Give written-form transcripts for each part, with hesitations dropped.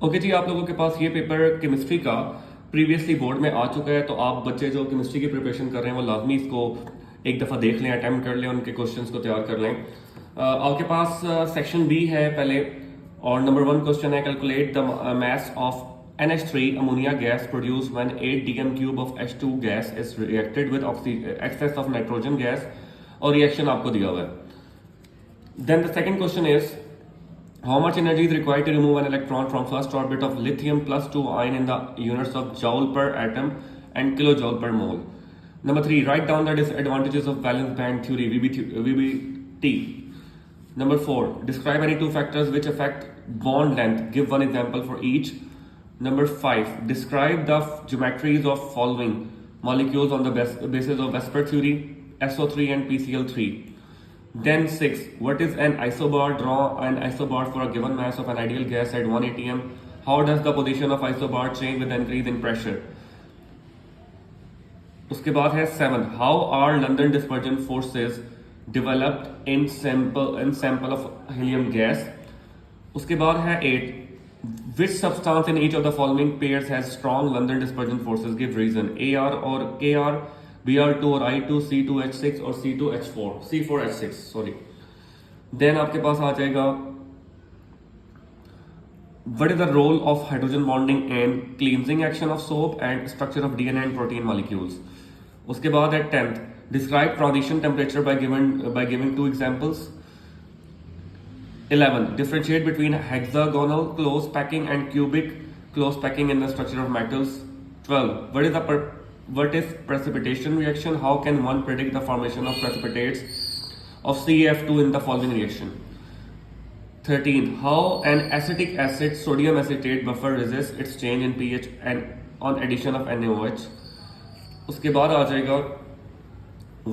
Okay जी, आप लोगों के पास ये पेपर केमिस्ट्री का प्रीवियसली बोर्ड में आ चुका है, तो आप बच्चे जो केमिस्ट्री की प्रिपरेशन कर रहे हैं वो लाजमी इसको एक दफ़ा देख लें, अटेम्प्ट कर लें, उनके क्वेश्चंस को तैयार कर लें। आपके पास सेक्शन बी है पहले, और नंबर 1 क्वेश्चन है calculate the mass of NH3 ammonia gas produce when 8 dm cube of H2 gas is reacted with excess of nitrogen gas, और रिएक्शन आपको दिया हुआ है। Then the second question is how much energy is required to remove an electron from first orbit of lithium plus 2 ion in the units of joule per atom and kilojoule per mole? Number 3, write down the disadvantages of valence band theory VBT. Number 4, describe any two factors which affect bond length. Give one example for each. Number 5, describe the geometries of following molecules on the basis of Vesper theory, SO3 and PCl3. Then 6, what is an isobar? Draw an isobar for a given mass of an ideal gas at 1 atm. How does the position of isobar change with the increase in pressure? उसके बाद है 7, how are London dispersion forces developed in sample of helium gas? उसके बाद है 8, which substance in each of the following pairs has strong London dispersion forces? Give reason. AR or KR, Br2 और I2, C2H6 और C4H6 sorry. Then आपके पास आ जाएगा what is the role of hydrogen bonding in cleansing action of soap and structure of DNA and protein molecules. उसके बाद है 10th, describe transition temperature by giving 2 examples. 11, differentiate between hexagonal close packing and cubic close packing in the structure of metals. 12, what is precipitation reaction? How can one predict the formation of precipitates of CaF2 in the following reaction? 13, how an acetic acid sodium acetate buffer resists its change in pH and on addition of NaOH. उसके बाद आ जाएगा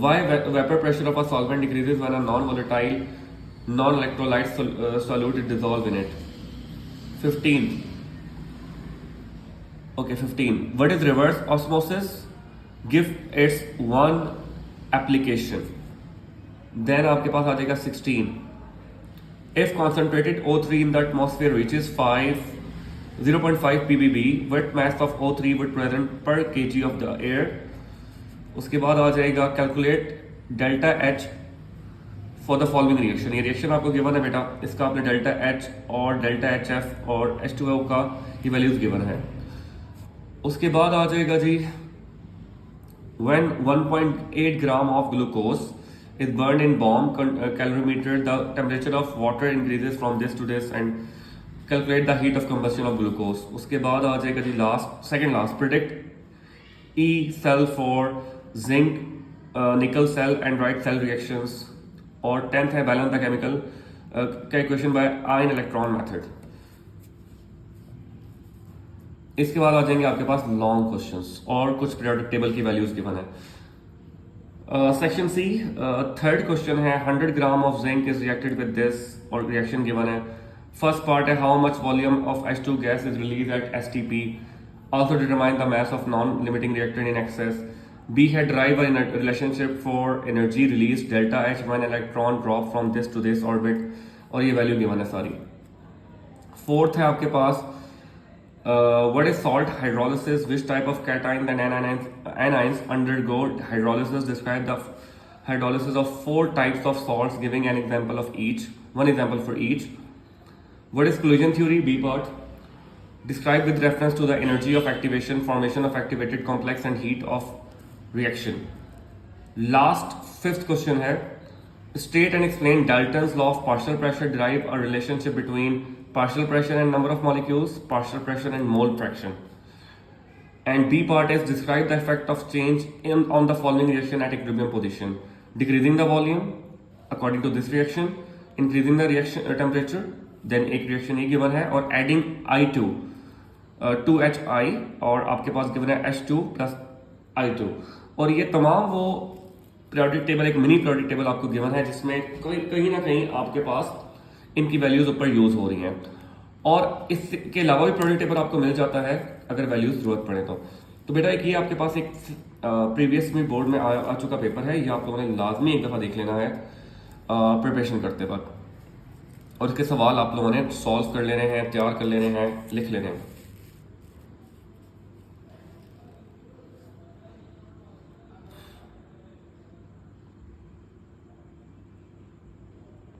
why vapor pressure of a solvent decreases when a non-volatile non-electrolyte solute is dissolved in it. 15, what is reverse osmosis? Give its one application. Then आपके पास आ जाएगा 16, if concentrated O3 in the atmosphere reaches 0.5 ppb, what mass of O3 would present per kg of the air? उसके बाद आ जाएगा calculate delta H for the following reaction. ये reaction आपको गिवन है बेटा, इसका आपने डेल्टा H और डेल्टा HF और H2O का ये वैल्यूज गिवन है। उसके बाद आ जाएगा जी when 1.8 gram of glucose is burn in bomb calorimeter the temperature of water increases from this to this and calculate the heat of combustion of glucose. उसके बाद आ जाएगा जी second last, predict E cell for zinc nickel cell and write cell reactions. और 10th है balance the chemical का equation by ion electron method. इसके बाद आ जाएंगे आपके पास लॉन्ग क्वेश्चंस और कुछ पीरियोडिक टेबल की वैल्यूज गिवन है। सेक्शन सी, थर्ड क्वेश्चन है 100 gram of zinc is reacted with this, और रिएक्शन गिवन है। फर्स्ट पार्ट है how much volume of H2 gas is release at STP, also determine the mass of non limiting reactant in excess. B had derive a relationship for energy release delta H when electron drop from this to this orbit, और ये value given है सारी। Fourth है आपके पास what is salt hydrolysis, which type of cation and anions undergo hydrolysis? Describe the hydrolysis of 4 types of salts, giving an example of each, one example for each. What is collision theory? B part. Describe with reference to the energy of activation, formation of activated complex and heat of reaction. Last 5th question है state and explain Dalton's law of partial pressure, derive a relationship between partial pressure and number of molecules, partial pressure and mole fraction. And B part is describe the effect of change on the following reaction at equilibrium position, decreasing the volume according to this reaction, increasing the reaction temperature, then एक reaction ये given है, और adding I2 2HI, और आपके पास given है H2 plus I2। और ये तमाम वो पीरियोडिक टेबल, एक मिनी पीरियोडिक टेबल आपको गिवन है जिसमें कहीं ना कहीं आपके पास इनकी वैल्यूज ऊपर यूज हो रही हैं, और इसके अलावा भी पीरियोडिक टेबल आपको मिल जाता है अगर वैल्यूज जरूरत पड़े तो बेटा एक ये आपके पास एक प्रीवियस में बोर्ड में आ चुका पेपर है, ये आप लोगों ने लाजमी एक दफ़ा देख लेना है प्रिपरेशन करते वक्त। और इसके सवाल आप लोगों ने सॉल्व कर लेने हैं, तैयार कर लेने हैं, लिख लेने हैं।